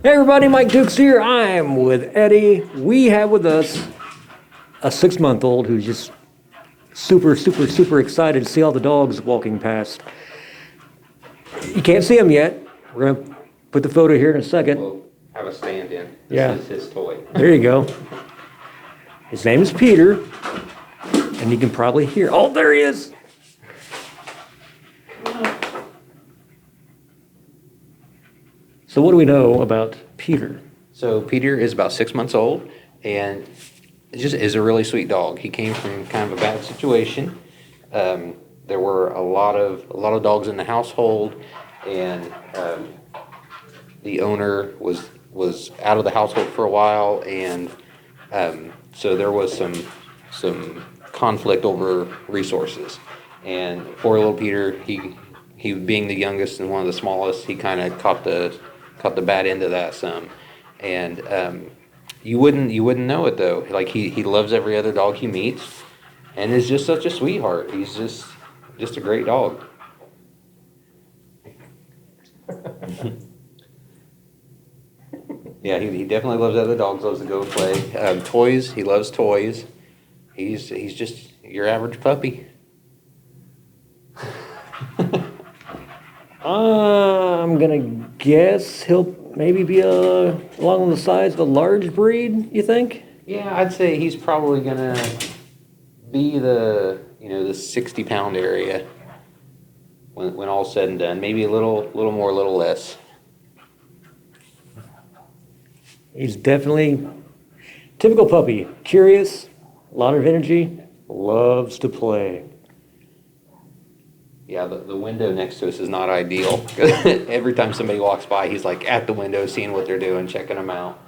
Hey everybody, Mike Dukes here. I'm with Eddie. We have with us a 6-month-old who's just super excited to see all the dogs walking past. You can't see him yet. We're gonna put the photo here in a second. We'll have a stand-in. Yeah. This is his toy. There you go. His name is Peter, and you can probably hear. Oh, there he is. So what do we know about Peter? So Peter is about 6 months old, and just is a really sweet dog. He came from kind of a bad situation. There were a lot of dogs in the household, and the owner was out of the household for a while, and so there was some conflict over resources. And poor little Peter, he being the youngest and one of the smallest, he kind of caught the bad end of that some. And you wouldn't know it though. Like he loves every other dog he meets, and is just such a sweetheart. He's just a great dog. Yeah, he definitely loves other dogs. Loves to go play. Toys. He loves toys. He's just your average puppy. I'm gonna guess he'll maybe be along the size of a large breed, you think? Yeah, I'd say he's probably gonna be the 60-pound area when all's said and done. Maybe a little more, a little less. He's definitely typical puppy. Curious, a lot of energy, loves to play. Yeah, the window next to us is not ideal. Every time somebody walks by, he's like at the window, seeing what they're doing, checking them out.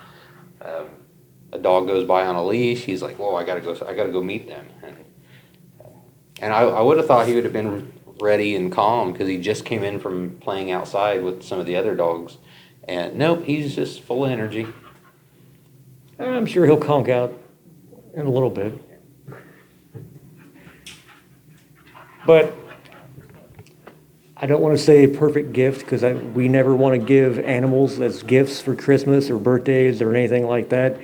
A dog goes by on a leash, he's like, "Whoa, I gotta go meet them." And I would have thought he would have been ready and calm because he just came in from playing outside with some of the other dogs. And nope, he's just full of energy. I'm sure he'll conk out in a little bit. But I don't want to say perfect gift because we never want to give animals as gifts for Christmas or birthdays or anything like that.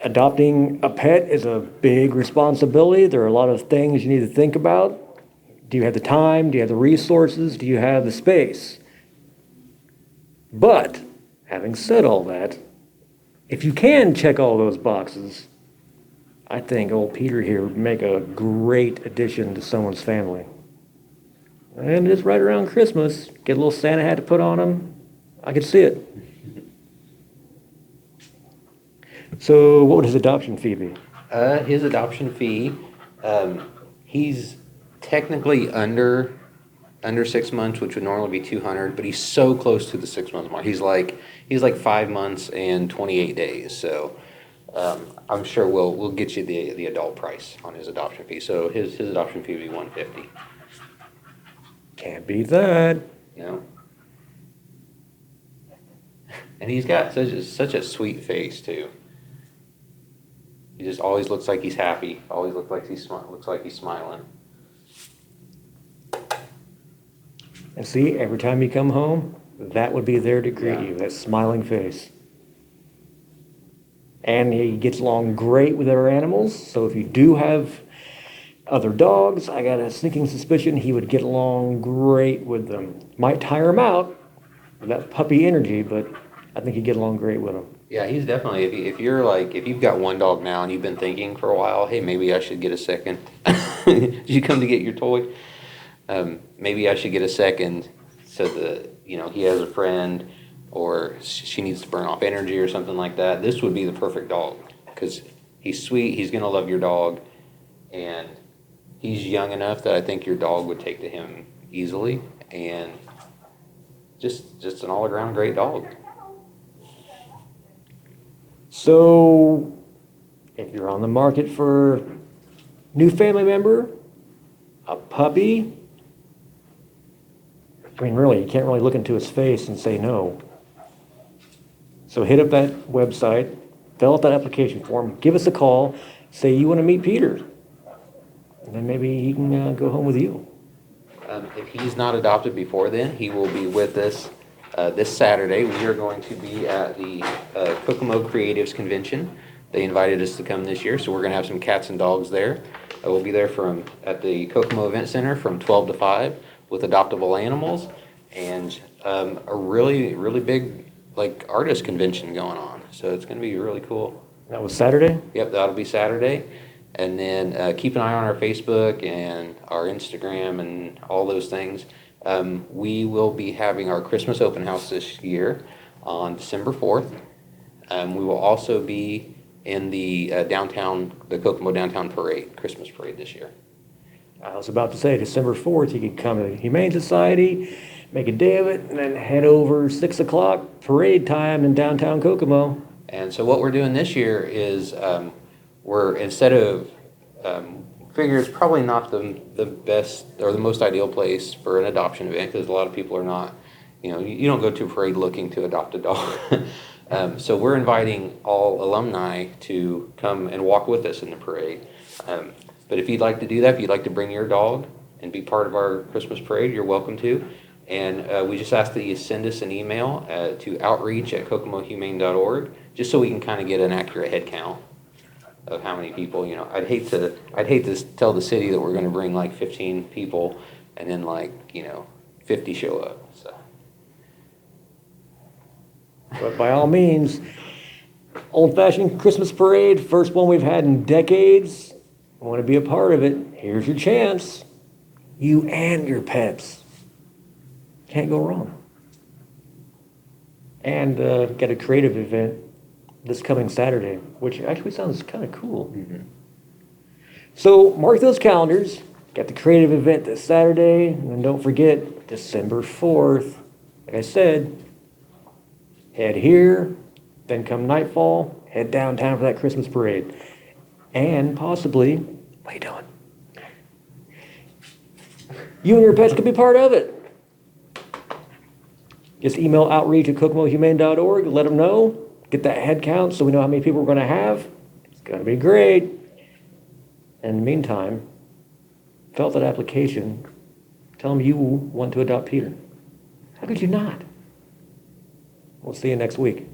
Adopting a pet is a big responsibility. There are a lot of things you need to think about. Do you have the time? Do you have the resources? Do you have the space? But having said all that, if you can check all those boxes, I think old Peter here would make a great addition to someone's family. And just right around Christmas, get a little Santa hat to put on him. I could see it. So what would his adoption fee be? His adoption fee, he's technically under 6 months, which would normally be $200, but he's so close to the 6 month mark. He's like 5 months and 28 days. So I'm sure we'll get you the adult price on his adoption fee. So his adoption fee would be $150. Can't beat that. You know. And he's got such a sweet face too. He just always looks like he's happy. Always looks like he's smiling. And see, every time you come home, that would be there to greet you, that smiling face. And he gets along great with other animals, so if you do have other dogs, I got a sneaking suspicion he would get along great with them. Might tire him out with that puppy energy, but I think he'd get along great with them. Yeah, he's definitely, if you've got one dog now and you've been thinking for a while, hey, maybe I should get a second. Did you come to get your toy? Maybe I should get a second so that, he has a friend or she needs to burn off energy or something like that. This would be the perfect dog because he's sweet, he's going to love your dog, and he's young enough that I think your dog would take to him easily, and just an all-around great dog. So, if you're on the market for a new family member, a puppy, I mean, really, you can't really look into his face and say no. So hit up that website, fill out that application form, give us a call, say you want to meet Peter, and then maybe he can go home with you. If he's not adopted before then, he will be with us This Saturday, we are going to be at the Kokomo Creatives Convention. They invited us to come this year, so we're going to have some cats and dogs there. We'll be there at the Kokomo Event Center from 12 to 5 with adoptable animals and a really, really big artist convention going on. So it's going to be really cool. That was Saturday? Yep, that'll be Saturday. And then keep an eye on our Facebook and our Instagram and all those things. We will be having our Christmas open house this year on December 4th. We will also be in the Kokomo Downtown Parade, Christmas Parade this year. I was about to say December 4th, you could come to the Humane Society, make a day of it, and then head over 6 o'clock parade time in downtown Kokomo. And so what we're doing this year is we're, instead of, figure it's probably not the best or the most ideal place for an adoption event because a lot of people are not, you don't go to a parade looking to adopt a dog. So we're inviting all alumni to come and walk with us in the parade. But if you'd like to do that, if you'd like to bring your dog and be part of our Christmas parade, you're welcome to. And we just ask that you send us an email to outreach@kokomohumane.org, just so we can kind of get an accurate head count of how many people. I'd hate to tell the city that we're going to bring 15 people, and then 50 show up. So. But by all means, old-fashioned Christmas parade, first one we've had in decades. Want to be a part of it? Here's your chance. You and your pets. Can't go wrong. And got a creative event this coming Saturday, which actually sounds kind of cool. Mm-hmm. So mark those calendars. Got the creative event this Saturday, and then don't forget December 4th. Like I said, head here, then come nightfall, head downtown for that Christmas parade. And possibly, what are you doing? You and your pets could be part of it. Just email outreach@kokomohumane.org, let them know, get that head count so we know how many people we're going to have. It's going to be great. In the meantime, fill out that application. Tell them you want to adopt Peter. How could you not? We'll see you next week.